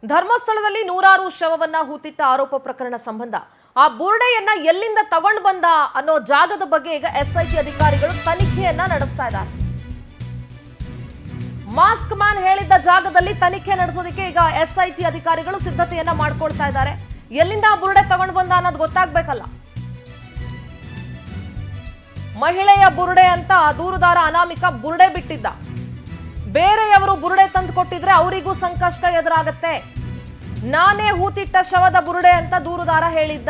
ಧರ್ಮಸ್ಥಳದಲ್ಲಿ ನೂರಾರು ಶವವನ್ನ ಹೂತಿಟ್ಟ ಆರೋಪ ಪ್ರಕರಣ ಸಂಬಂಧ ಆ ಬುರುಡೆಯನ್ನ ಎಲ್ಲಿಂದ ತಗೊಂಡು ಬಂದ ಅನ್ನೋ ಜಾಗದ ಬಗ್ಗೆ ಈಗ ಎಸ್ಐಟಿ ಅಧಿಕಾರಿಗಳು ತನಿಖೆಯನ್ನ ನಡೆಸ್ತಾ ಇದ್ದಾರೆ. ಮಾಸ್ಕ್ ಮ್ಯಾನ್ ಹೇಳಿದ್ದ ಜಾಗದಲ್ಲಿ ತನಿಖೆ ನಡೆಸೋದಕ್ಕೆ ಈಗ ಎಸ್ಐಟಿ ಅಧಿಕಾರಿಗಳು ಸಿದ್ಧತೆಯನ್ನ ಮಾಡ್ಕೊಳ್ತಾ ಇದ್ದಾರೆ. ಎಲ್ಲಿಂದ ಆ ಬುರುಡೆ ತಗೊಂಡು ಬಂದ ಅನ್ನೋದು ಗೊತ್ತಾಗ್ಬೇಕಲ್ಲ. ಮಹಿಳೆಯ ಬುರುಡೆ ಅಂತ ದೂರುದಾರ ಅನಾಮಿಕ ಬುರುಡೆ ಬಿಟ್ಟಿದ್ದ. ಬೇರೆಯವರು ಬುರುಡೆ ತಂದು ಕೊಟ್ಟಿದ್ರೆ ಅವರಿಗೂ ಸಂಕಷ್ಟ ಎದುರಾಗತ್ತೆ. ನಾನೇ ಹೂತಿಟ್ಟ ಶವದ ಬುರುಡೆ ಅಂತ ದೂರುದಾರ ಹೇಳಿದ್ದ.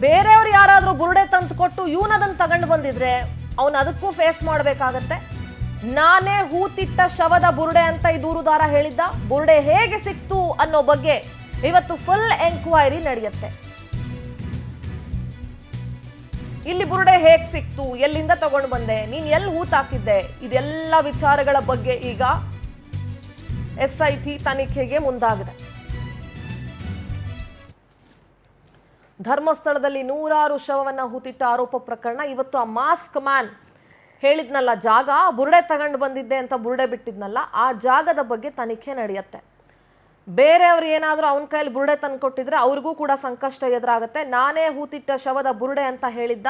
ಬೇರೆಯವರು ಯಾರಾದ್ರೂ ಬುರುಡೆ ತಂದು ಕೊಟ್ಟು ಇವನದನ್ನ ತಗೊಂಡು ಬಂದಿದ್ರೆ ಅವನು ಅದಕ್ಕೂ ಫೇಸ್ ಮಾಡ್ಬೇಕಾಗತ್ತೆ. ನಾನೇ ಹೂತಿಟ್ಟ ಶವದ ಬುರುಡೆ ಅಂತ ಈ ದೂರುದಾರ ಹೇಳಿದ್ದ. ಬುರುಡೆ ಹೇಗೆ ಸಿಕ್ತು ಅನ್ನೋ ಬಗ್ಗೆ ಇವತ್ತು ಫುಲ್ ಎಂಕ್ವೈರಿ ನಡೆಯುತ್ತೆ. ಇಲ್ಲಿ ಬುರುಡೆ ಹೇಗ್ ಸಿಕ್ತು, ಎಲ್ಲಿಂದ ತಗೊಂಡು ಬಂದೆ, ನೀನ್ ಎಲ್ಲಿ ಹೂತಾಕಿದ್ದೆ, ಇದೆಲ್ಲ ವಿಚಾರಗಳ ಬಗ್ಗೆ ಈಗ ಎಸ್ಐಟಿ ತನಿಖೆಗೆ ಮುಂದಾಗಿದೆ. ಧರ್ಮಸ್ಥಳದಲ್ಲಿ ನೂರಾರು ಶವವನ್ನ ಹೂತಿಟ್ಟ ಆರೋಪ ಪ್ರಕರಣ ಇವತ್ತು ಆ ಮಾಸ್ಕ್ ಮ್ಯಾನ್ ಹೇಳಿದ್ನಲ್ಲ ಜಾಗ, ಬುರುಡೆ ತಗೊಂಡು ಬಂದಿದ್ದೆ ಅಂತ ಬುರುಡೆ ಬಿಟ್ಟಿದ್ನಲ್ಲ, ಆ ಜಾಗದ ಬಗ್ಗೆ ತನಿಖೆ ನಡೆಯುತ್ತೆ. ಬೇರೆಯವ್ರು ಏನಾದ್ರೂ ಅವನ ಕೈಯಲ್ಲಿ ಬುರುಡೆ ತಂದು ಕೊಟ್ಟಿದ್ರೆ ಅವ್ರಿಗೂ ಕೂಡ ಸಂಕಷ್ಟ ಎದುರಾಗುತ್ತೆ. ನಾನೇ ಹೂತಿಟ್ಟ ಶವದ ಬುರುಡೆ ಅಂತ ಹೇಳಿದ್ದ.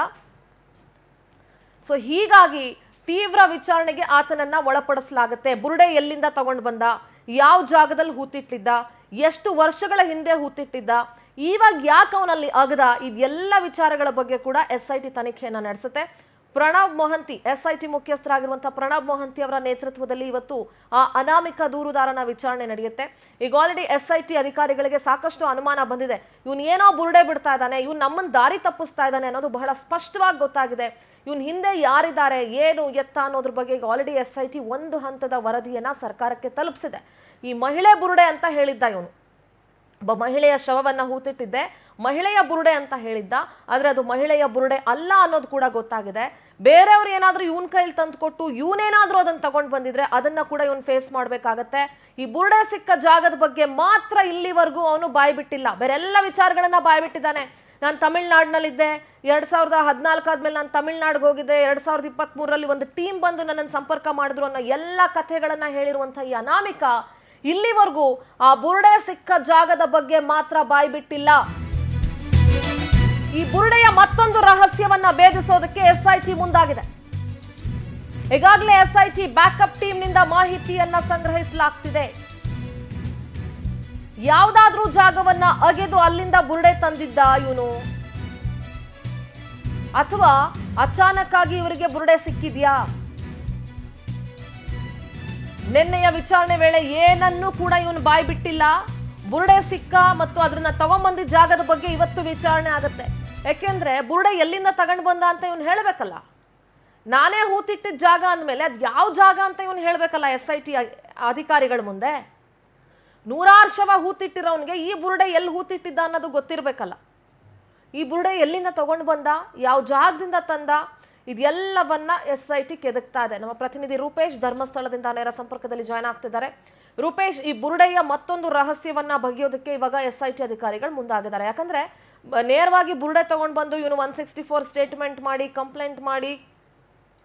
ಸೊ ಹೀಗಾಗಿ ತೀವ್ರ ವಿಚಾರಣೆಗೆ ಆತನನ್ನ ಒಳಪಡಿಸಲಾಗುತ್ತೆ. ಬುರುಡೆ ಎಲ್ಲಿಂದ ತಗೊಂಡು ಬಂದ, ಯಾವ ಜಾಗದಲ್ಲಿ ಹೂತಿಟ್ಟಿದ್ದ, ಎಷ್ಟು ವರ್ಷಗಳ ಹಿಂದೆ ಹೂತಿಟ್ಟಿದ್ದ, ಇವಾಗ ಯಾಕೆ ಅವನಲ್ಲಿ ಅಗದ, ಇದೆಲ್ಲ ವಿಚಾರಗಳ ಬಗ್ಗೆ ಕೂಡ ಎಸ್ಐಟಿ ತನಿಖೆಯನ್ನ ನಡೆಸುತ್ತೆ. ಪ್ರಣಬ್ ಮೊಹಂತಿ, ಎಸ್ಐಟಿ ಮುಖ್ಯಸ್ಥರಾಗಿರುವಂತಹ ಪ್ರಣಬ್ ಮೊಹಂತಿ ಅವರ ನೇತೃತ್ವದಲ್ಲಿ ಇವತ್ತು ಆ ಅನಾಮಿಕ ದೂರುದಾರನ ವಿಚಾರಣೆ ನಡೆಯುತ್ತೆ. ಈಗ ಆಲ್ರೆಡಿ ಎಸ್ಐಟಿ ಅಧಿಕಾರಿಗಳಿಗೆ ಸಾಕಷ್ಟು ಅನುಮಾನ ಬಂದಿದೆ. ಇವನ್ ಏನೋ ಬುರುಡೆ ಬಿಡ್ತಾ ಇದ್ದಾನೆ, ಇವ್ನು ನಮ್ಮನ್ನ ದಾರಿ ತಪ್ಪಿಸ್ತಾ ಇದ್ದಾನೆ ಅನ್ನೋದು ಬಹಳ ಸ್ಪಷ್ಟವಾಗಿ ಗೊತ್ತಾಗಿದೆ. ಇವನ್ ಹಿಂದೆ ಯಾರಿದ್ದಾರೆ, ಏನು ಎತ್ತ ಅನ್ನೋದ್ರ ಬಗ್ಗೆ ಈಗ ಆಲ್ರೆಡಿ ಎಸ್ಐಟಿ ಒಂದು ಹಂತದ ವರದಿಯನ್ನ ಸರ್ಕಾರಕ್ಕೆ ತಲುಪಿಸಿದೆ. ಈ ಮಹಿಳೆ ಬುರುಡೆ ಅಂತ ಹೇಳಿದ್ದ ಇವನು, ಒಬ್ಬ ಮಹಿಳೆಯ ಶವವನ್ನ ಹೂತಿಟ್ಟಿದ್ದೆ, ಮಹಿಳೆಯ ಬುರುಡೆ ಅಂತ ಹೇಳಿದ್ದ. ಆದ್ರೆ ಅದು ಮಹಿಳೆಯ ಬುರುಡೆ ಅಲ್ಲ ಅನ್ನೋದು ಕೂಡ ಗೊತ್ತಾಗಿದೆ. ಬೇರೆಯವ್ರು ಏನಾದ್ರೂ ಇವನ್ ಕೈಲಿ ತಂದು ಕೊಟ್ಟು ಇವನೇನಾದ್ರೂ ಅದನ್ನ ತಗೊಂಡು ಬಂದಿದ್ರೆ ಅದನ್ನ ಕೂಡ ಇವನ್ ಫೇಸ್ ಮಾಡ್ಬೇಕಾಗತ್ತೆ. ಈ ಬುರುಡೆ ಸಿಕ್ಕ ಜಾಗದ ಬಗ್ಗೆ ಮಾತ್ರ ಇಲ್ಲಿವರೆಗೂ ಅವನು ಬಾಯ್ ಬಿಟ್ಟಿಲ್ಲ, ಬೇರೆಲ್ಲ ವಿಚಾರಗಳನ್ನ ಬಾಯ್ ಬಿಟ್ಟಿದ್ದಾನೆ. ನಾನು ತಮಿಳ್ನಾಡಿನಲ್ಲಿದ್ದೆ, 2014 ಆದ್ಮೇಲೆ ನಾನು ತಮಿಳ್ನಾಡಿಗೆ ಹೋಗಿದ್ದೆ, 2023ರಲ್ಲಿ ಒಂದು ಟೀಮ್ ಬಂದು ನನ್ನನ್ನು ಸಂಪರ್ಕ ಮಾಡಿದ್ರು ಅನ್ನೋ ಎಲ್ಲ ಕಥೆಗಳನ್ನ ಹೇಳಿರುವಂತಹ ಈ ಅನಾಮಿಕ ಇಲ್ಲಿವರೆಗೂ ಆ ಬುರುಡೆ ಸಿಕ್ಕ ಜಾಗದ ಬಗ್ಗೆ ಮಾತ್ರ ಬಾಯ್ ಬಿಟ್ಟಿಲ್ಲ. ಈ ಬುರುಡೆಯ ಮತ್ತೊಂದು ರಹಸ್ಯವನ್ನ ಭೇದಿಸೋದಕ್ಕೆ ಎಸ್ಐಟಿ ಮುಂದಾಗಿದೆ. ಈಗಾಗಲೇ ಎಸ್ಐಟಿ ಬ್ಯಾಕಪ್ ಟೀಮ್ ನಿಂದ ಮಾಹಿತಿಯನ್ನ ಸಂಗ್ರಹಿಸಲಾಗ್ತಿದೆ. ಯಾವುದಾದ್ರೂ ಜಾಗವನ್ನ ಅಗೆದು ಅಲ್ಲಿಂದ ಬುರುಡೆ ತಂದಿದ್ದ ಇವನು, ಅಥವಾ ಅಚಾನಕ್ ಆಗಿ ಇವರಿಗೆ ಬುರುಡೆ ಸಿಕ್ಕಿದ್ಯಾ? ನಿನ್ನೆಯ ವಿಚಾರಣೆ ವೇಳೆ ಏನನ್ನೂ ಕೂಡ ಇವನು ಬಾಯ್ ಬಿಟ್ಟಿಲ್ಲ. ಬುರುಡೆ ಸಿಕ್ಕ ಮತ್ತು ಅದನ್ನ ತಗೊಂಡ್ಬಂದಿದ್ದ ಜಾಗದ ಬಗ್ಗೆ ಇವತ್ತು ವಿಚಾರಣೆ ಆಗುತ್ತೆ. ಯಾಕೆಂದ್ರೆ ಬುರುಡೆ ಎಲ್ಲಿಂದ ತಗೊಂಡು ಬಂದ ಅಂತ ಇವನು ಹೇಳಬೇಕಲ್ಲ. ನಾನೇ ಹೂತಿಟ್ಟಿದ್ದ ಜಾಗ ಅಂದಮೇಲೆ ಅದು ಯಾವ ಜಾಗ ಅಂತ ಇವನು ಹೇಳಬೇಕಲ್ಲ ಎಸ್ಐಟಿ ಅಧಿಕಾರಿಗಳ ಮುಂದೆ. ನೂರಾರು ಶವ ಹೂತಿಟ್ಟಿರೋನ್ಗೆ ಈ ಬುರುಡೆ ಎಲ್ಲಿ ಹೂತಿಟ್ಟಿದ್ದ ಅನ್ನೋದು ಗೊತ್ತಿರಬೇಕಲ್ಲ. ಈ ಬುರುಡೆ ಎಲ್ಲಿಂದ ತಗೊಂಡು ಬಂದ, ಯಾವ ಜಾಗದಿಂದ ತಂದ, ಇದೆಲ್ಲವನ್ನ ಎಸ್ಐಟಿ ಕೆದಕ್ತಾ ಇದೆ. ನಮ್ಮ ಪ್ರತಿನಿಧಿ ರೂಪೇಶ್ ಧರ್ಮಸ್ಥಳದಿಂದ ನೇರ ಸಂಪರ್ಕದಲ್ಲಿ ಜಾಯ್ನ್ ಆಗ್ತಿದ್ದಾರೆ. ರೂಪೇಶ್, ಈ ಬುರುಡೆಯ ಮತ್ತೊಂದು ರಹಸ್ಯವನ್ನ ಬಗೆಯೋದಕ್ಕೆ ಇವಾಗ ಎಸ್ಐಟಿ ಅಧಿಕಾರಿಗಳು ಮುಂದಾಗಿದ್ದಾರೆ. ಯಾಕಂದ್ರೆ ನೇರವಾಗಿ ಬುರುಡೆ ತಗೊಂಡು ಬಂದು ಇವನು 164 ಸ್ಟೇಟ್ಮೆಂಟ್ ಮಾಡಿ ಕಂಪ್ಲೇಂಟ್ ಮಾಡಿ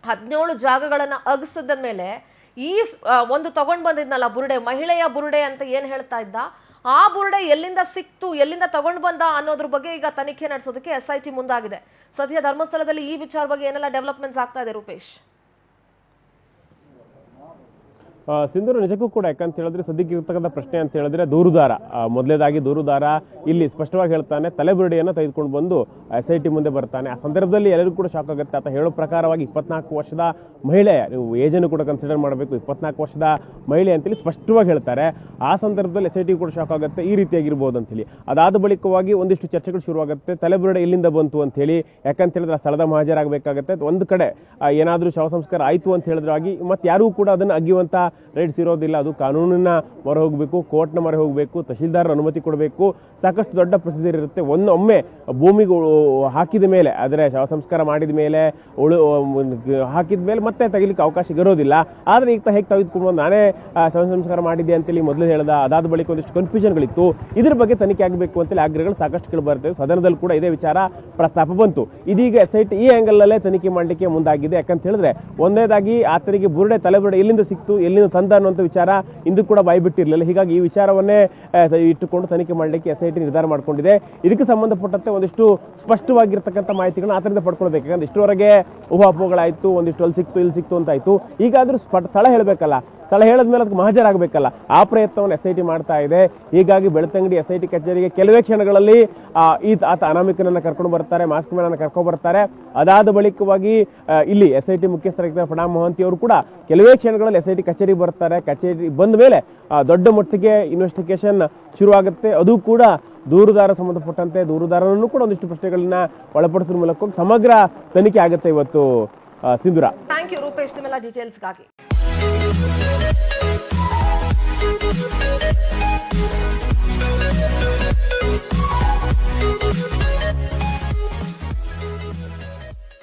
17 ಜಾಗಗಳನ್ನ ಅಗಸದ ಮೇಲೆ ಈ ಒಂದು ತಗೊಂಡು ಬಂದಿದ್ನಲ್ಲ ಬುರುಡೆ, ಮಹಿಳೆಯ ಬುರುಡೆ ಅಂತ ಏನ್ ಹೇಳ್ತಾ ಇದ್ದ, ಆ ಬುರುಡೆ ಎಲ್ಲಿಂದ ಸಿಕ್ತು, ಎಲ್ಲಿಂದ ತಗೊಂಡು ಬಂದ ಅನ್ನೋದ್ರ ಬಗ್ಗೆ ಈಗ ತನಿಖೆ ನಡೆಸೋದಕ್ಕೆ ಎಸ್ಐಟಿ ಮುಂದಾಗಿದೆ. ಸದ್ಯ ಧರ್ಮಸ್ಥಳದಲ್ಲಿ ಈ ವಿಚಾರ ಬಗ್ಗೆ ಏನೆಲ್ಲ ಡೆವಲಪ್ಮೆಂಟ್ಸ್ ಆಗ್ತಾ ಇದೆ ರೂಪೇಶ್? ಸಿಂಧೂರು, ನಿಜಕ್ಕೂ ಕೂಡ ಯಾಕಂತ ಹೇಳಿದ್ರೆ ಸದ್ಯಕ್ಕೆ ಇರ್ತಕ್ಕಂಥ ಪ್ರಶ್ನೆ ಅಂತ ಹೇಳಿದ್ರೆ ದೂರುದಾರ, ಮೊದಲೇದಾಗಿ ದೂರುದಾರ ಇಲ್ಲಿ ಸ್ಪಷ್ಟವಾಗಿ ಹೇಳ್ತಾನೆ, ತಲೆಬುರುಡೆಯನ್ನು ತೆಗೆದುಕೊಂಡು ಬಂದು ಎಸ್ಐಟಿ ಮುಂದೆ ಬರ್ತಾನೆ. ಆ ಸಂದರ್ಭದಲ್ಲಿ ಎಲ್ಲರಿಗೂ ಕೂಡ ಶಾಕ್ ಆಗುತ್ತೆ. ಆತ ಹೇಳೋ ಪ್ರಕಾರವಾಗಿ 24 ವರ್ಷದ ಮಹಿಳೆ, ನೀವು ಏಜನ್ನು ಕೂಡ ಕನ್ಸಿಡರ್ ಮಾಡಬೇಕು, 24 ವರ್ಷದ ಮಹಿಳೆ ಅಂತೇಳಿ ಸ್ಪಷ್ಟವಾಗಿ ಹೇಳ್ತಾರೆ. ಆ ಸಂದರ್ಭದಲ್ಲಿ ಎಸ್ಐಟಿ ಕೂಡ ಶಾಕ್ ಆಗುತ್ತೆ, ಈ ರೀತಿಯಾಗಿರ್ಬೋದು ಅಂತೇಳಿ. ಅದಾದ ಬಳಿಕವಾಗಿ ಒಂದಿಷ್ಟು ಚರ್ಚೆಗಳು ಶುರುವಾಗುತ್ತೆ, ತಲೆಬುರುಡೆ ಎಲ್ಲಿಂದ ಬಂತು ಅಂತ ಹೇಳಿ. ಯಾಕಂತ ಹೇಳಿದ್ರೆ ಆ ಸ್ಥಳದ ಹಾಜರಾಗಬೇಕಾಗತ್ತೆ. ಒಂದು ಕಡೆ ಏನಾದರೂ ಶವ ಸಂಸ್ಕಾರ ಆಯಿತು ಅಂತ ಹೇಳಿದ್ರಾಗಿ ಮತ್ತೆ ಯಾರೂ ಕೂಡ ಅದನ್ನು ಅಗಿಯುವಂಥ ರೈಟ್ಸ್ ಇರೋದಿಲ್ಲ. ಅದು ಕಾನೂನಿನ ಮೊರೆ ಹೋಗಬೇಕು, ಕೋರ್ಟ್ನ ಮೊರೆ ಹೋಗಬೇಕು, ತಹಶೀಲ್ದಾರರ ಅನುಮತಿ ಕೊಡಬೇಕು, ಸಾಕಷ್ಟು ದೊಡ್ಡ ಪ್ರೊಸೀಜರ್ ಇರುತ್ತೆ. ಒಮ್ಮೆ ಭೂಮಿಗೆ ಹಾಕಿದ ಮೇಲೆ, ಆದರೆ ಶವ ಸಂಸ್ಕಾರ ಮಾಡಿದ ಮೇಲೆ ಹಾಕಿದ ಮೇಲೆ ಮತ್ತೆ ತೆಗಿಲಿಕ್ಕೆ ಅವಕಾಶ ಇರೋದಿಲ್ಲ. ಆದರೆ ಈಗ ಹೇಗೆ ತೆಗೆದುಕೊಂಡು ನಾನೇ ಶವ ಸಂಸ್ಕಾರ ಮಾಡಿದ್ದೆ ಅಂತೇಳಿ ಮೊದಲು ಹೇಳ್ದ. ಅದಾದ ಬಳಿಕ ಒಂದಿಷ್ಟು ಕನ್ಫ್ಯೂಷನ್ಗಳಿತ್ತು. ಇದ್ರ ಬಗ್ಗೆ ತನಿಖೆ ಆಗಬೇಕು ಅಂತೇಳಿ ಆಗ್ರಹಗಳು ಸಾಕಷ್ಟು ಕೇಳಿ ಬರ್ತವೆ. ಸದನದಲ್ಲಿ ಕೂಡ ಇದೇ ವಿಚಾರ ಪ್ರಸ್ತಾಪ ಬಂತು. ಇದೀಗ ಎಸ್ಐಟಿ ಈ ಆಂಗಲ್ ಅಲ್ಲೇ ತನಿಖೆ ಮಾಡಲಿಕ್ಕೆ ಮುಂದಾಗಿದೆ. ಯಾಕಂತ ಹೇಳಿದ್ರೆ ಒಂದನೇದಾಗಿ ಆತನಿಗೆ ಬುರುಡೆ, ತಲೆಬುರುಡೆ ಎಲ್ಲಿಂದ ಸಿಕ್ತು, ಎಲ್ಲಿಂದ ಎಲ್ಲಿಂದ ತಂದ ಅನ್ನುವಂಥ ವಿಚಾರ ಇಂದು ಕೂಡ ಬಾಯ್ಬಿಟ್ಟಿರಲಿಲ್ಲ. ಹೀಗಾಗಿ ಈ ವಿಚಾರವನ್ನೇ ಇಟ್ಟುಕೊಂಡು ತನಿಖೆ ಮಾಡಲಿಕ್ಕೆ SIT ನಿರ್ಧಾರ ಮಾಡಿಕೊಂಡಿದೆ. ಇದಕ್ಕೆ ಸಂಬಂಧಪಟ್ಟಂತೆ ಒಂದಿಷ್ಟು ಸ್ಪಷ್ಟವಾಗಿರ್ತಕ್ಕಂಥ ಮಾಹಿತಿಗಳನ್ನ ಆತರಿಂದ ಪಡ್ಕೊಳ್ಬೇಕು. ಯಾಕಂದ್ರೆ ಇಷ್ಟುವರೆಗೆ ಊಹಾಪೋಹಗಳಾಯಿತು, ಒಂದಿಷ್ಟು ಅಲ್ಲಿ ಸಿಕ್ತು ಇಲ್ಲಿ ಸಿಕ್ತು ಅಂತ ಆಯಿತು. ಈಗಾದರೂ ಸ್ಥಳ ಹೇಳಬೇಕಲ್ಲ, ಸ್ಥಳ ಹೇಳಿದ್ಮೇಲೆ ಅದಕ್ಕೆ ಮಹಾಜರಾಗಬೇಕಲ್ಲ, ಆ ಪ್ರಯತ್ನವನ್ನು SIT ಮಾಡ್ತಾ ಇದೆ. ಹೀಗಾಗಿ ಬೆಳ್ತಂಗಡಿ SIT ಕಚೇರಿಗೆ ಕೆಲವೇ ಕ್ಷಣಗಳಲ್ಲಿ ಆತ ಅನಾಮಿಕನನ್ನು ಕರ್ಕೊಂಡು ಬರ್ತಾರೆ, ಮಾಸ್ಕ್ ಮ್ಯಾನ್ ಅನ್ನು ಕರ್ಕೊಂಡು ಬರ್ತಾರೆ. ಅದಾದ ಬಳಿಕವಾಗಿ ಇಲ್ಲಿ SIT ಮುಖ್ಯಸ್ಥರಾಗಿದ್ದ ಪ್ರಣಾಮ್ ಮೊಹಂತಿ ಅವರು ಕೂಡ ಕೆಲವೇ ಕ್ಷಣಗಳಲ್ಲಿ SIT ಕಚೇರಿಗೆ ಬರ್ತಾರೆ. ಕಚೇರಿ ಬಂದ ಮೇಲೆ ದೊಡ್ಡ ಮಟ್ಟಿಗೆ ಇನ್ವೆಸ್ಟಿಗೇಷನ್ ಶುರುವಾಗುತ್ತೆ. ಅದು ಕೂಡ ದೂರುದಾರ ಸಂಬಂಧಪಟ್ಟಂತೆ ದೂರುದಾರನನ್ನು ಕೂಡ ಒಂದಿಷ್ಟು ಪ್ರಶ್ನೆಗಳನ್ನ ಒಳಪಡಿಸುವ ಮೂಲಕ ಸಮಗ್ರ ತನಿಖೆ ಆಗುತ್ತೆ ಇವತ್ತು ಸಿಂಧೂರ. ಥ್ಯಾಂಕ್ ಯು ರೂಪೇಶ್ ನಿಮ್ಮೆಲ್ಲ ಡೀಟೇಲ್ಸ್ಗಾಗಿ.